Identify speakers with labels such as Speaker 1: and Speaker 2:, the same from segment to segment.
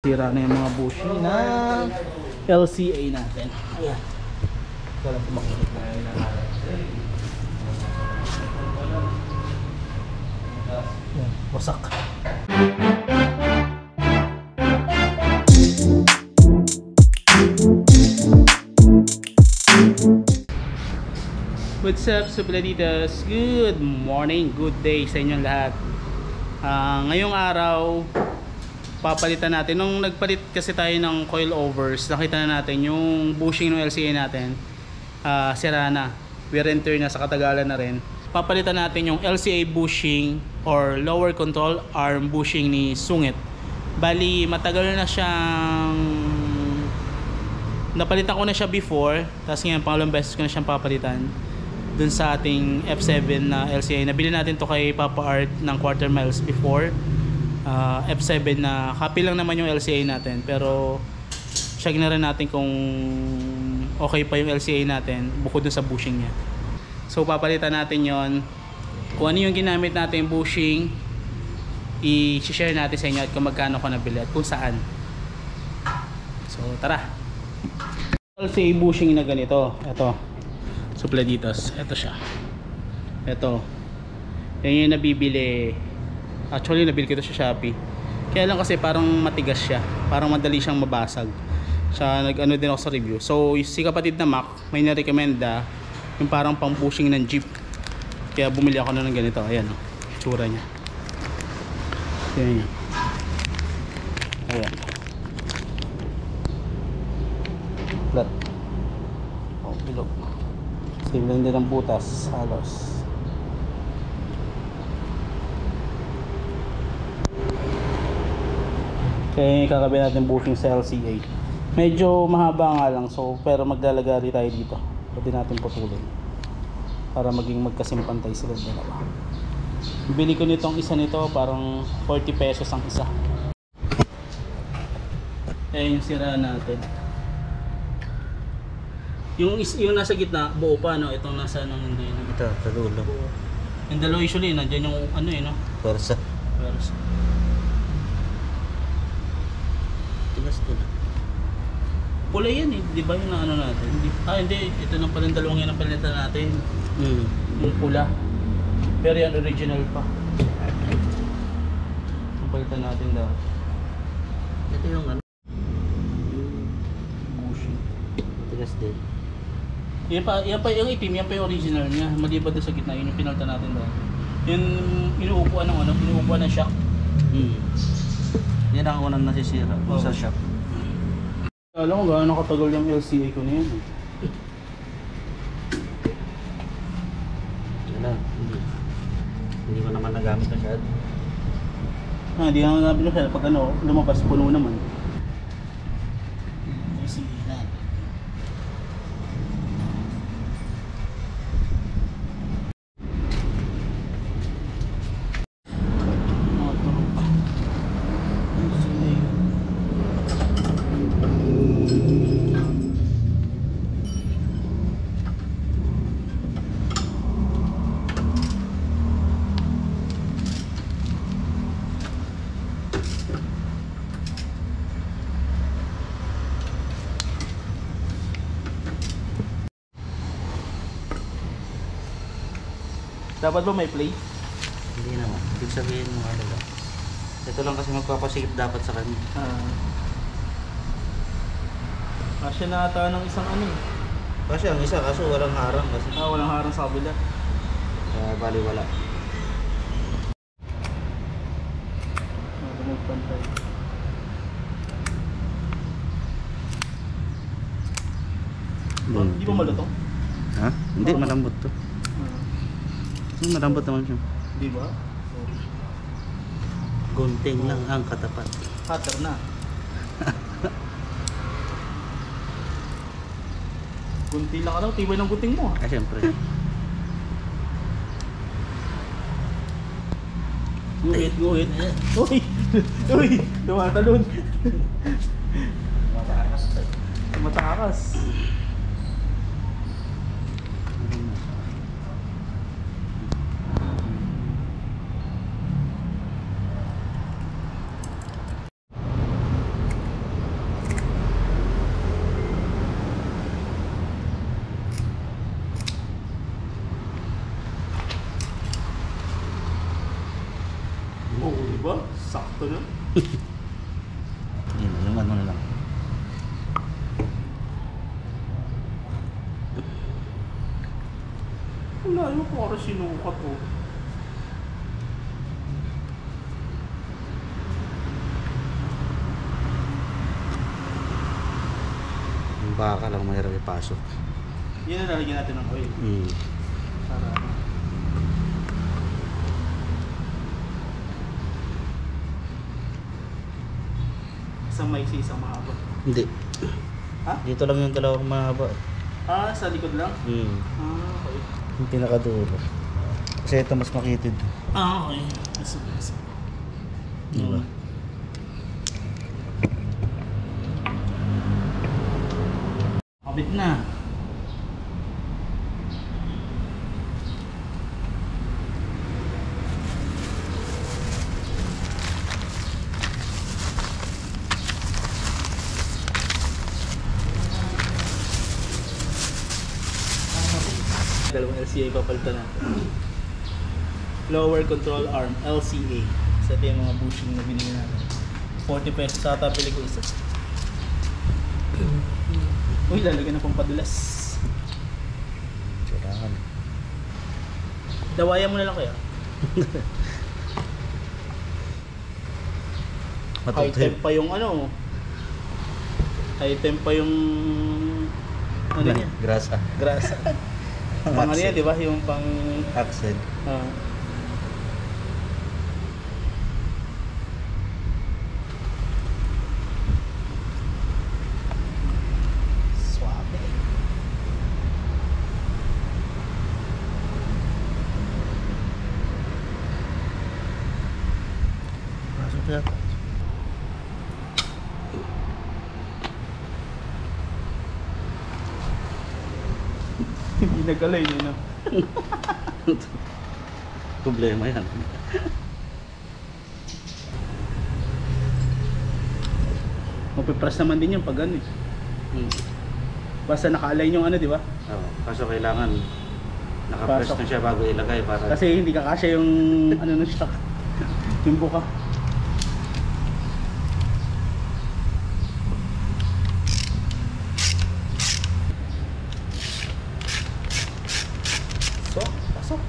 Speaker 1: nasira na yung mga bushing ng LCA natin. Ayan. Kailan po makinig na yun. Ayan, wasak. What's up, Supladitas? Good morning, good day sa inyong lahat. Ngayong araw, papalitan natin. Nung nagpalit kasi tayo ng coilovers, nakita na natin yung bushing ng LCA natin. Sira na. Wear and tear na, sa katagalan na rin. Papalitan natin yung LCA bushing or lower control arm bushing ni Sungit. Bali, matagal na siyang napalitan ko na siya before, tapos ngayon pangalawang beses ko na siyang papalitan dun sa ating F7 na LCA. Nabili natin to kay Papa Art ng quarter miles before. F7 na copy lang naman yung LCA natin, pero check na rin natin kung okay pa yung LCA natin bukod dun sa bushing niya. So papalitan natin yon. Kung ano yung ginamit natin yung bushing, i-share natin sa inyo at kung magkano ko nabili at kung saan. So tara. LCA bushing na ganito, ito Supladitos, ito siya, ito yan yung nabibili. Actually nabili ko ito sa Shopee, kaya lang kasi parang matigas siya, parang madali siyang mabasag. Sa nag-ano din ako sa review. So si kapatid na Mac may narekomenda yung parang pang bushing ng jeep, kaya bumili ako na ng ganito. Ayan o, tsura nya, ayan, ayan, flat. Oh, bilog. Same lang din ang butas, halos. Kaya kakabit natin bushing sa LCA. Medyo mahaba nga lang, so pero maglalagari tayo dito. Pwede natin putulin para maging magkasimpantay sila dalawa. Bili ko nitong isa nito, parang 40 pesos ang isa. Ayan yung sira natin. Yung nasa gitna, buo pa, no? Itong nasa nang hindi. No?
Speaker 2: Ito, sa dulo.
Speaker 1: Yung dalawa usually, nandiyan yung ano no?
Speaker 2: Persa. Tigas din.
Speaker 1: Pula yan eh, di ba yung ano natin? Hindi, ito na pala yung dalawang yan ang palitan natin. Yung pula. Pero yan original pa. Ang palitan natin daw.
Speaker 2: Ito yung ano?
Speaker 1: Bushing.
Speaker 2: Tigas din.
Speaker 1: Yan pa, yung itim, yan pa yung original niya. Maliban doon sa gitna, yun yung pinalta natin daw. Yung inuupuan ng inuupuan ng shock.
Speaker 2: Yan ang unang nasisira sa shop.
Speaker 1: Alam ko gaano katagal yung LCA ko na yan.
Speaker 2: Wala, hindi ko naman nagamit masyado.
Speaker 1: Hindi nga nagamit masyado. Pag lumabas, puno naman. LCA na. Dapat ba may play?
Speaker 2: Hindi naman. Ibig sabihin mo ano lang. Ito lang kasi magpapasikip dapat sa kanya.
Speaker 1: Kasya na ata ng isang ano eh.
Speaker 2: Kasi ang isa kaso walang harang kasi.
Speaker 1: Walang harang sa kabila.
Speaker 2: Bali wala.
Speaker 1: Magpantay. Hindi ba malutong?
Speaker 2: Ha? Hindi, malambot to. Malambot naman siya.
Speaker 1: Di ba?
Speaker 2: Gunting lang ang katapat.
Speaker 1: Cutter na. Gunting lang ka daw, tibay ng gunting mo.
Speaker 2: Siyempre.
Speaker 1: Guhit. Uy! Tumatalon. Tumatakas. Ayaw ko para sinukat ko.
Speaker 2: Yung baka lang mahirap ipasok.
Speaker 1: Yan na lalagyan natin ng oil. Para ano. Isang maiksi, isang mahaba.
Speaker 2: Hindi.
Speaker 1: Ha?
Speaker 2: Dito lang yung dalawang mahaba.
Speaker 1: Ah, sa likod lang? Ah, okay.
Speaker 2: Yung pinakadulo. Kasi ito mas makitid.
Speaker 1: Ah, okay. Sige.
Speaker 2: Diba?
Speaker 1: Kabit na. Dalawang LCA papalitan natin. Lower control arm, LCA. Sa ito yung mga bushing na binili natin. 40 pesos sa tapili ko isa. Uy, lalagyan na pang padulas.
Speaker 2: Kailangan.
Speaker 1: Dawayan mo na lang kaya. High temp pa yung ano. High temp pa yung ano niya?
Speaker 2: Grasa.
Speaker 1: Grasa. Pang ano yan, di ba? Yung pang
Speaker 2: Accent.
Speaker 1: Suave.
Speaker 2: Pasok yata.
Speaker 1: Hindi nagalay niya, no?
Speaker 2: Problema yan.
Speaker 1: Mapipress naman din yung pag ano eh. Basta naka-align yung ano, di ba?
Speaker 2: Oo. Kaso kailangan nakapress
Speaker 1: Pasok.
Speaker 2: na siya bago ilagay para
Speaker 1: Kasi hindi kakasya yung ano na shock. Yung buka. So, pasok.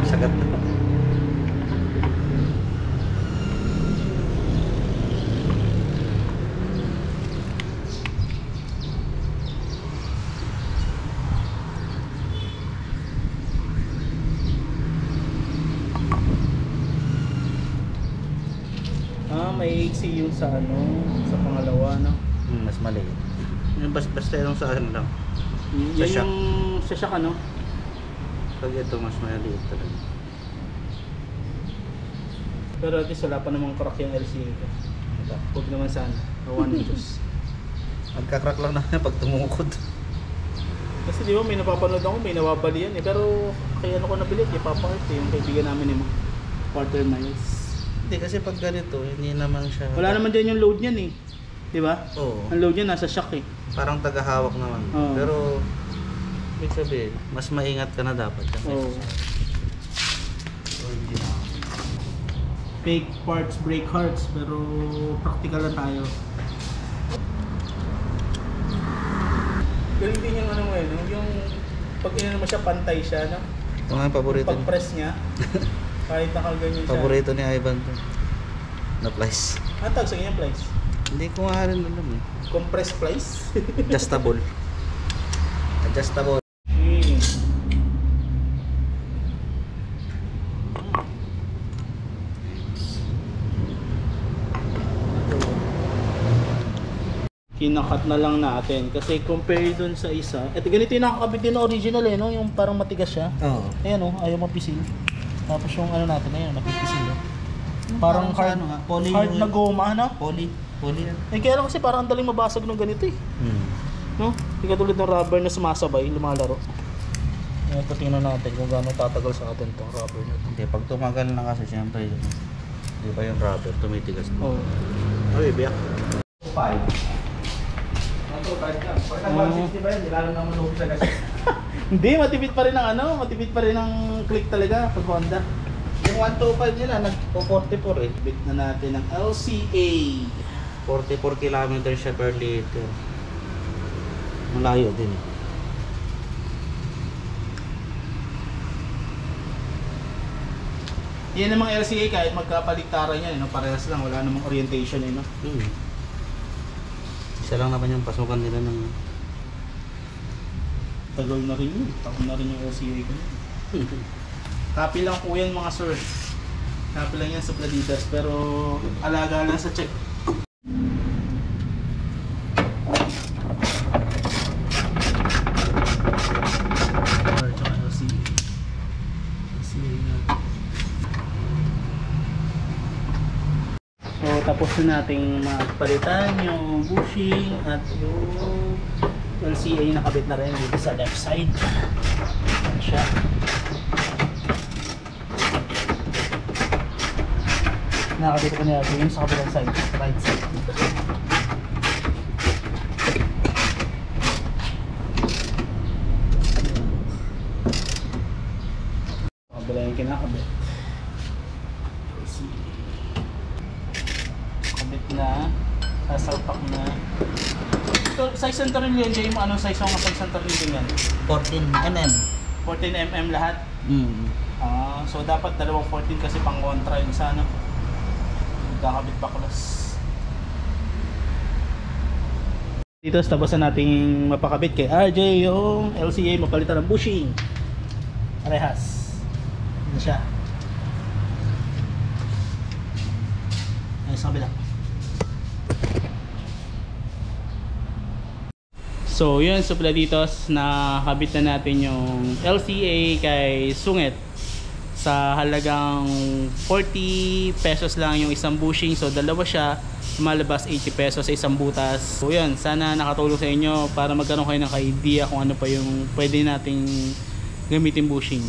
Speaker 2: sagat na.
Speaker 1: Ah, may AC yung sa ano, sa pangalawa, no?
Speaker 2: Mas maliit. Yung basta yung sa ano lang. Sa
Speaker 1: Yan
Speaker 2: shock.
Speaker 1: yung sa shock, ano?
Speaker 2: Pag ito mas maliit talaga.
Speaker 1: Pero at least wala pa namang crack yung LCA ko. Huwag naman sana. 1 inches.
Speaker 2: Magkakrak lang na pag tumukod.
Speaker 1: Kasi di ba may napapanood ako, may nawabali yan eh. Pero kaya ano ko nabili, kay Papa Art eh, yung kaibigan namin yung quarter miles.
Speaker 2: Hindi kasi pag ganito, hindi naman siya.
Speaker 1: Wala naman dyan yung load niyan eh. Di ba?
Speaker 2: Oo.
Speaker 1: Ang load niyan nasa shock eh.
Speaker 2: Parang tagahawak naman.
Speaker 1: Oo.
Speaker 2: Pero ibig sabihin, mas maingat ka na dapat.
Speaker 1: Oo. Fake parts break hearts, pero practical na tayo. Galing din yung ano mo eh, no? Yung pag inano mo siya, pantay siya, no?
Speaker 2: Ito nga yung paborito
Speaker 1: Pag
Speaker 2: niya.
Speaker 1: press niya, kahit nakaganyan siya.
Speaker 2: Paborito ni Ivan to. Na plies.
Speaker 1: Ano tawag sa ganyan, plies?
Speaker 2: Hindi ko nga rin alam eh.
Speaker 1: Compress plies?
Speaker 2: Adjustable. Adjustable.
Speaker 1: Kinakat na lang natin kasi compare dun sa isa. Ito ganito yung nakakabit din na original eh, no? Yung parang matigas siya.
Speaker 2: Oo.
Speaker 1: Ayan oh, ayaw mapisil. Tapos yung ano natin, ayan, napipisil oh. Parang
Speaker 2: sa
Speaker 1: hard,
Speaker 2: ano nga, poly
Speaker 1: hard
Speaker 2: yung-
Speaker 1: na goma, no?
Speaker 2: Poly. Poly yan.
Speaker 1: Eh kaya lang kasi parang ang daling mabasag ng ganito eh. No? Hindi katulad ng rubber na sumasabay, lumalaro. Ito tingnan natin kung gaano tatagal sa atin tong rubber na to.
Speaker 2: Hindi, pag tumagal na kasi siyempre yun. Di ba yung rubber, tumitigas na.
Speaker 1: Oh.
Speaker 2: Okay, biyak.
Speaker 3: 5. Pag nag-160 ba yun, di lalo naman lupi sa gas.
Speaker 1: Hindi, matipid pa rin ang ano, matipid pa rin ang click talaga pag Honda.
Speaker 3: Di
Speaker 2: Yung 125 nila, nagpo-44 eh.
Speaker 1: Bit na natin ng LCA.
Speaker 2: 44 kilometers siya per liter. Malayo din eh.
Speaker 1: Yan namang LCA kahit magkapaligtaran yan, no? Parehas lang, wala namang orientation eh, no?
Speaker 2: Isa lang naman yung pasukan nila ng...
Speaker 1: Tagal na rin yun, tagal na rin yung LCA ko. Copy lang po yan mga sir. Copy lang yan sa Pladitas, pero alaga lang sa check. So tapos na nating palitan yung bushing at yung LCA nakabit na rin dito sa left side. Ayan siya. Nakabit ko na yung sa kabilang side, right side. Kabila yung kinakabit. Kabit na, sasalpak na. Ito, size ng tornilyo, Jay, mo anong size ng size ng tornilyo yan?
Speaker 2: 14mm.
Speaker 1: 14mm lahat? So dapat dalawang 14 kasi pang kontra yung sana. Kakabit baklas. Dito tapos na nating mapakabit kay RJ yung LCA, mapalitan ng bushing. Parehas. Ito siya. Ayos sa kabila. So yun, so Pladitos, nakabit na natin yung LCA kay Sungit sa halagang 40 pesos lang yung isang bushing. So dalawa siya, malabas 80 pesos sa isang butas. So yun, sana nakatulong sa inyo para magkaroon kayo ng idea kung ano pa yung pwede nating gamitin bushing.